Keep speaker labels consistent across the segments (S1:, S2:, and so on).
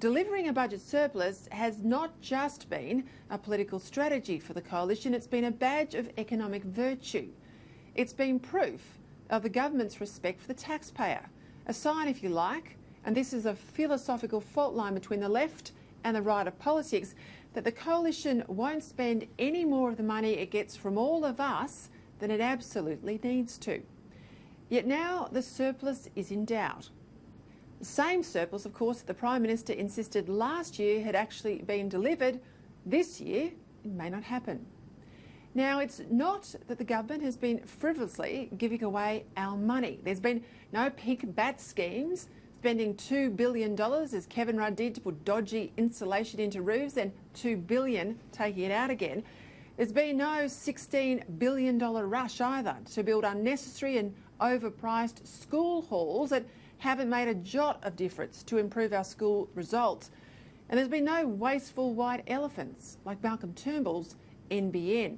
S1: delivering a budget surplus has not just been a political strategy for the coalition, it's been a badge of economic virtue. It's been proof of the government's respect for the taxpayer, a sign, if you like, and this is a philosophical fault line between the left and the right of politics, that the coalition won't spend any more of the money it gets from all of us than it absolutely needs to. Yet now the surplus is in doubt. The same surplus, of course, that the Prime Minister insisted last year had actually been delivered. This year, it may not happen. Now, it's not that the government has been frivolously giving away our money. There's been no pink bat schemes, spending $2 billion, as Kevin Rudd did, to put dodgy insulation into roofs, and $2 billion taking it out again. There's been no $16 billion rush either to build unnecessary and overpriced school halls that haven't made a jot of difference to improve our school results. And there's been no wasteful white elephants like Malcolm Turnbull's NBN.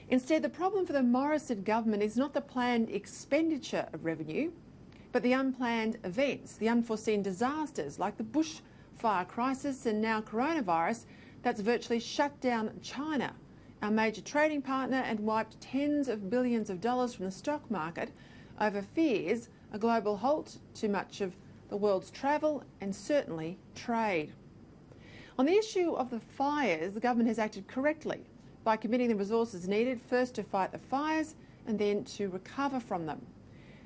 S1: Instead, the problem for the Morrison government is not the planned expenditure of revenue, but the unplanned events, the unforeseen disasters like the bushfire crisis and now coronavirus that's virtually shut down China, our major trading partner, and wiped tens of billions of dollars from the stock market over fears a global halt to much of the world's travel and certainly trade. On the issue of the fires, the government has acted correctly by committing the resources needed first to fight the fires and then to recover from them.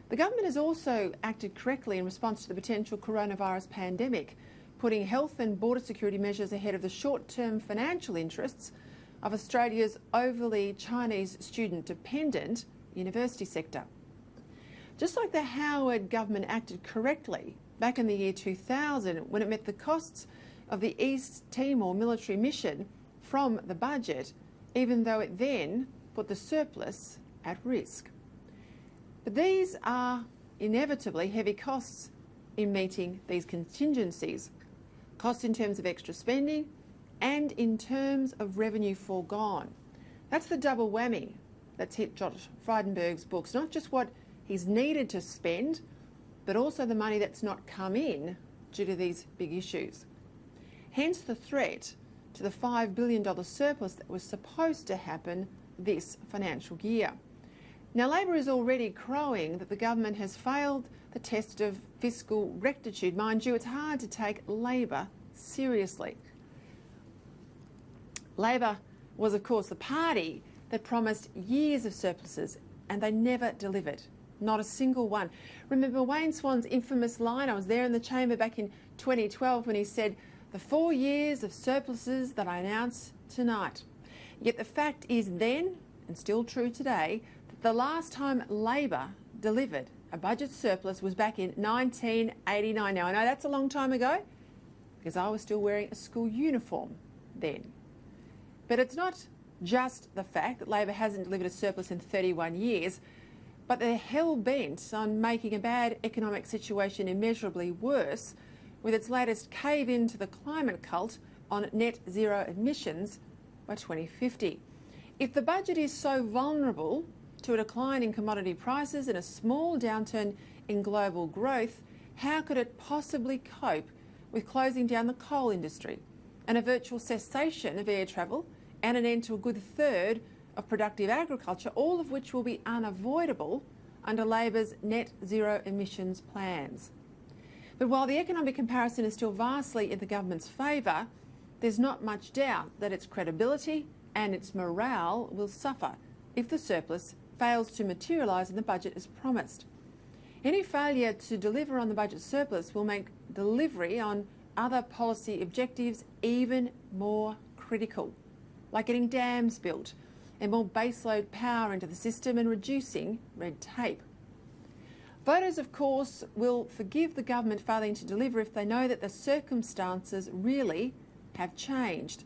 S1: The government has also acted correctly in response to the potential coronavirus pandemic, putting health and border security measures ahead of the short-term financial interests of Australia's overly Chinese student-dependent university sector. Just like the Howard government acted correctly back in the year 2000 when it met the costs of the East Timor military mission from the budget, even though it then put the surplus at risk. But these are inevitably heavy costs in meeting these contingencies. Costs in terms of extra spending and in terms of revenue foregone. That's the double whammy that's hit Josh Frydenberg's books, not just what he's needed to spend, but also the money that's not come in due to these big issues. Hence the threat to the $5 billion surplus that was supposed to happen this financial year. Now, Labor is already crowing that the government has failed the test of fiscal rectitude. Mind you, it's hard to take Labor seriously. Labor was, of course, the party that promised years of surpluses, and they never delivered. Not a single one. Remember Wayne Swan's infamous line? I was there in the chamber back in 2012 when he said, "The 4 years of surpluses that I announce tonight." Yet the fact is then, and still true today, that the last time Labor delivered a budget surplus was back in 1989. Now, I know that's a long time ago because I was still wearing a school uniform then. But it's not just the fact that Labor hasn't delivered a surplus in 31 years, but they're hell-bent on making a bad economic situation immeasurably worse with its latest cave-in to the climate cult on net zero emissions by 2050. If the budget is so vulnerable to a decline in commodity prices and a small downturn in global growth, how could it possibly cope with closing down the coal industry and a virtual cessation of air travel and an end to a good third of productive agriculture, all of which will be unavoidable under Labor's net zero emissions plans? But while the economic comparison is still vastly in the government's favour, there's not much doubt that its credibility and its morale will suffer if the surplus fails to materialise in the budget as promised. Any failure to deliver on the budget surplus will make delivery on other policy objectives even more critical, like getting dams built and more baseload power into the system and reducing red tape. Voters, of course, will forgive the government failing to deliver if they know that the circumstances really have changed.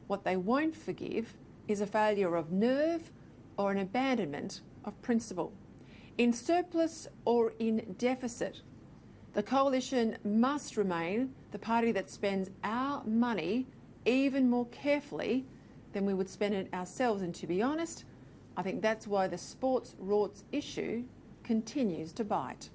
S1: What they won't forgive is a failure of nerve or an abandonment of principle. In surplus or in deficit, the coalition must remain the party that spends our money even more carefully than we would spend it ourselves. And to be honest, I think that's why the sports rorts issue continues to bite.